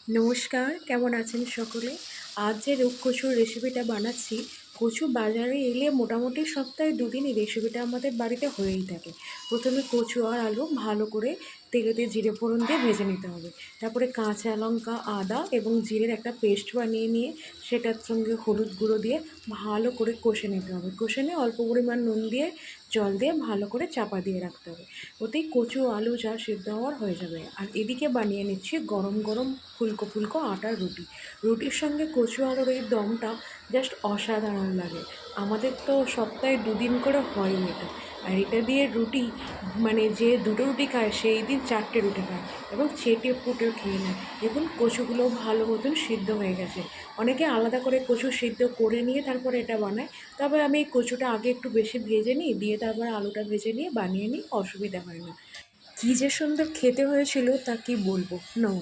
নমস্কার, কেমন আছেন সকলে? আজ যে রূপ কচুর রেসিপিটা বানাচ্ছি, কচু বাজারে এলে মোটামুটি সপ্তাহে ২ দিন এই রেসিপিটা আমাদের বাড়িতে হয়েই থাকে। প্রথমে কচু আর আলু ভালো করে তেলেতে জিরে ফোড়ন দিয়ে ভেজে নিতে হবে। তারপরে কাঁচা লঙ্কা, আদা এবং জিরের একটা পেস্ট বানিয়ে নিয়ে সেটার সঙ্গে হলুদ গুঁড়ো দিয়ে ভালো করে কষে নিতে হবে। কষে নিয়ে অল্প পরিমাণ নুন দিয়ে জল দিয়ে ভালো করে চাপা দিয়ে রাখতে হবে। ওতেই কচু আলু যা সিদ্ধ হওয়ার হয়ে যাবে। আর এদিকে বানিয়ে নিচ্ছি গরম গরম ফুলকো ফুলকো আটার রুটি। রুটির সঙ্গে কচু আলুর এই দমটা জাস্ট অসাধারণ লাগে। আমাদের তো সপ্তাহে ২ দিন করে হয় এটা। আর এটা দিয়ে রুটি মানে যে ২টো রুটি খায় সেই দিন ৪টে রুটি খায় এবং চেটে পুটে খেয়ে নেয়। দেখুন কচুগুলো ভালো মতন সিদ্ধ হয়ে গেছে। অনেকে আলাদা করে কচু সিদ্ধ করে নিয়ে তারপরে এটা বানায়। তবে আমি এই কচুটা আগে একটু বেশি ভেজে নিই, দিয়ে তারপরে আলুটা ভেজে নিয়ে বানিয়ে নিই, অসুবিধা হয় না। কী যে সুন্দর খেতে হয়েছিল তা কি বলবো। নমস্কার।